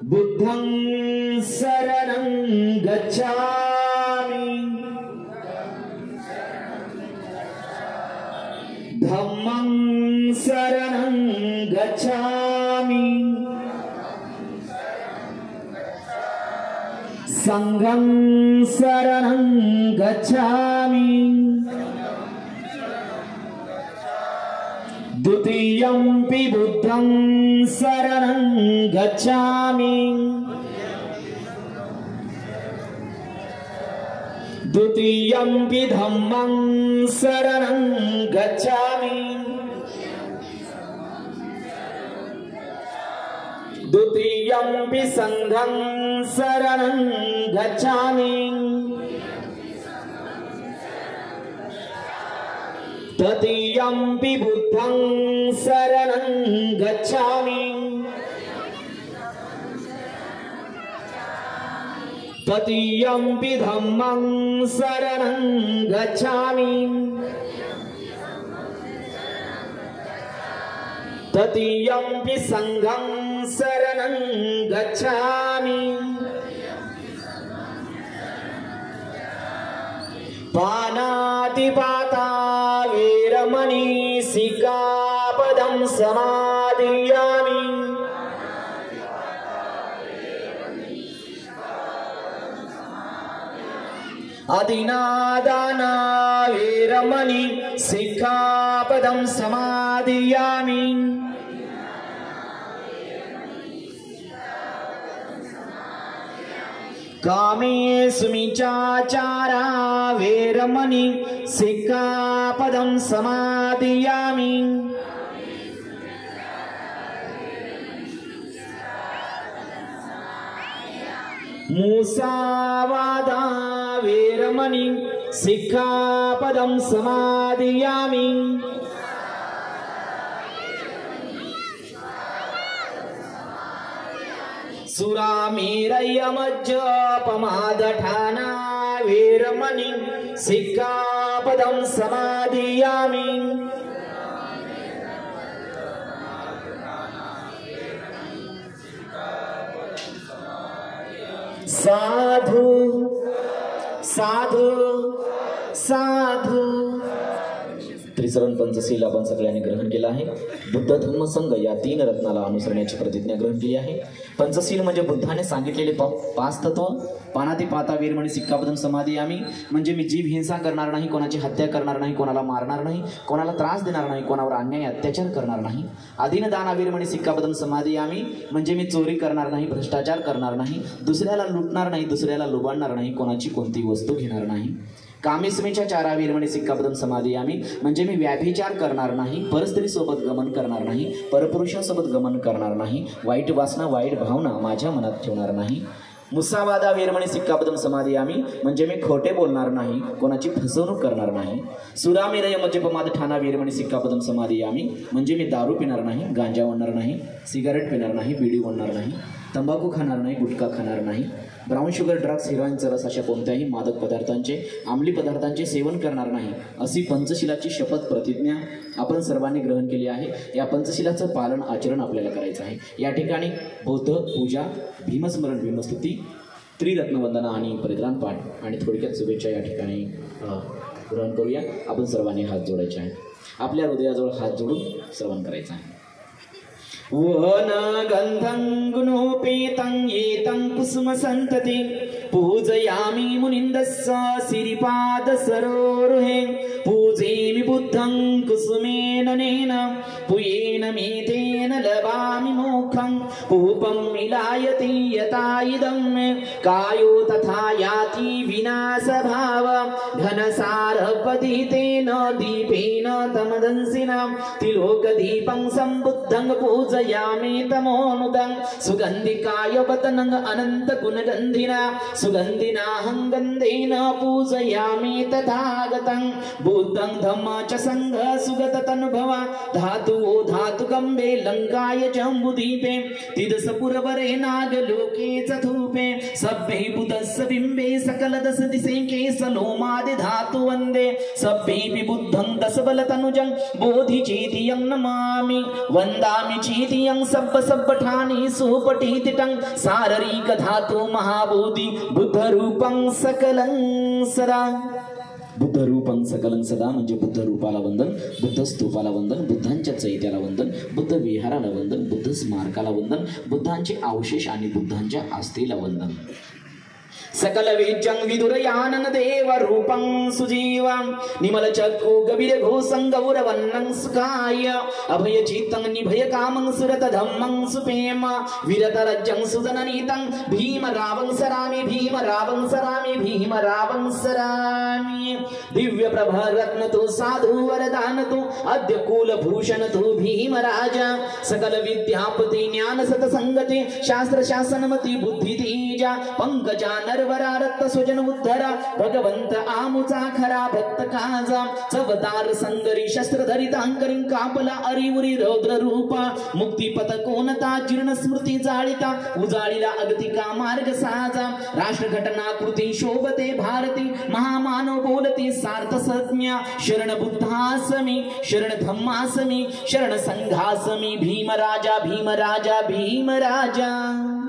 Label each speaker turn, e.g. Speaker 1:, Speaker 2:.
Speaker 1: बुद्धं शरणं गच्छामि धम्मं शरणं गच्छामि संघं शरणं गच्छामि द्वितीयंपि बुद्धं शरणं गच्छामि द्वितीयंपि धम्मं शरणं गच्छामि द्वितीयंपि संघं शरणं गच्छामि तृतीयंपि बुद्धं शरणं गच्छामि तृतीयंपि धम्मं शरणं गच्छामि तृतीयंपि संघं शरणं गच्छामि पानातिपाता वेरमणि सिक्खापदं समादियामि अदिनादाना वेरमणि सिक्खापदं समादियामि कामेषु मिच्छाचारा वेरमणि सिक्खापदं समादियामि मुसावादा वेरमणि सिक्खापदं समादियामि सुरामेरयमज्जपमादठाना वेरमणि सिक्खापदं समादियामि साधु साधु साधु त्रिसरण पंचशील आपण सगळ्यांनी ग्रहण केला आहे। बुद्ध धम्म संघ या 3 रत्नाला अनुसरण्याची प्रतिज्ञा ग्रहण केली आहे। पंचशील म्हणजे बुद्धाने सांगितलेले 5 तत्व। पानातिपाता वेरमणि सिक्खापदं समादियामि म्हणजे मी जीव हिंसा करणार नाही, कोणाची हत्या करणार नाही, कोणाला मारणार नाही, कोणाला त्रास देणार नाही, कोणावर अन्याय अत्याचार करणार नाही। अदिनदाना वेरमणि सिक्खापदं समादियामि म्हणजे मी चोरी करणार नाही, भ्रष्टाचार करणार नाही, दुसऱ्याला लुटणार नाही, दुसऱ्याला लुबाडणार नाही, कोणाची कोणती वस्तू घेणार नाही। कामेस्मिच्छाचारा वेरमणि सिक्खापदं समादियामि म्हणजे मी व्याभिचार करणार नाही, परस्त्रीसोबत गमन करणार नाही, परपुरुषासोबत गमन करणार नाही, वाईट वासना वाईट भावना माझ्या मनात ठेवणार नाही। मुसावादा वेरमणि सिक्खापदं समादियामि म्हणजे मी खोटे बोलणार नाही, कोणाची फसवणूक करणार नाही। सुरामेरयमज्जपमादठाना वेरमणि सिक्खापदं समादियामि म्हणजे मी दारू पिणार नाही, गांजा ओढणार नाही, सिगारेट पिणार नाही, बीडी ओढणार नाही, तंबाखू खाणार नाही, गुटखा खाणार नाही, ब्राउन शुगर ड्रग्स हिरोईनचा रस अशा कोणत्याही मादक पदार्थांचे अंमली पदार्थांचे सेवन करणार नाही अशी पंचशिलाची शपथ प्रतिज्ञा आपण सर्वांनी ग्रहण केली आहे। या पंचशिलाचं पालन आचरण आपल्याला करायचं आहे। या ठिकाणी बौद्ध पूजा, भीमस्मरण, भीमस्तुती, त्रिरत्न वंदना आणि परित्राण पाठ आणि थोडक्यात शुभेच्छा या ठिकाणी ग्रहण करूया। आपण सर्वांनी हात जोडायचे आहे, आपल्या हृदयाजवळ हात जोडून श्रवण करायचं आहे। वन गंधं गुणोपेतं येतं कुसुम संतति पूजयामि मुनिन्दस्य सिरिपाद सरोरुहे पूजेमि बुद्धं कुसुमेन नेन पुयेन मेतेन लभामि मोक्षं पूपं मिलायति यथा इदं मे कायो तथा याति विनाशभाव घनसारपतितेन दीपेन तमदंसिना तिलोकदीपं सम्बुद्धं पूजयामि तमोनुदं सुगन्धिकाय वदनं अनंत गुणगन्धिना सुगन्धिनाहं गन्धेन पूजयामि तथागतं भूतं धम्म च संघ सुगत तनुभवा धातु ओ धातु कंबे लंकाय जम्बुदीपे तिदसपुरवरे नागलोके चतुपे सभ्ये बुधस्य बिंबे सकल दश दिशेके सलोमादि धातु वंदे सभ्ये बुद्धं दशबल तनुजं बोधि चेतियं नमामि वंदामि चेतियं सब्ब ठानि सुपठितिटं शारीरिक धातु महाबोधि बुद्ध रूपं सकलं सदा बुद्ध रूपं सकलं सदा म्हणजे बुद्ध रूपाला वंदन, बुद्ध स्तूपाला वंदन, बुद्धांच्या चैत्याला वंदन, बुद्ध विहाराला वंदन, बुद्ध स्मारकाला वंदन, बुद्धांचे अवशेष आणि बुद्धांच्या आस्थेला वंदन. सकल वेजं विदुरयानन देव रूपं सुजीवं निमल चक्कु गभीर घोषं गौरवन्नं सुखाय अभय चित्तं निभय कामं सुरत धम्मं सुपेम विरत रज्जं सुजननीतं भीम रावं सरामि भीम रावं सरामि भीम रावं सरामि दिव्य प्रभा रत्न तो साधु वरदान तो अद्य कुलभूषण तो भीम राजा सकल विद्यापति ज्ञान सतसंगति शास्त्र शासनमति बुद्धि तेजा पंकजा नरवरा रक्त स्वजन उद्धरा भगवंत आमुचा खरा भक्त काजा चवदार संगरी शस्त्र धरिता अंकरिं कापला अरिवरी रौद्र रूपा मुक्तिपथ कोणता जीर्ण स्मृती जाळिता उजाळीला अगतिका मार्ग साजा राष्ट्र घटना कृती शोभते भारती महामानव बोलते सार्थ संज्ञा शरण बुद्धासमी शरण धम्मासमी शरण संघासमी भीम राजा भीम राजा भीम राजा.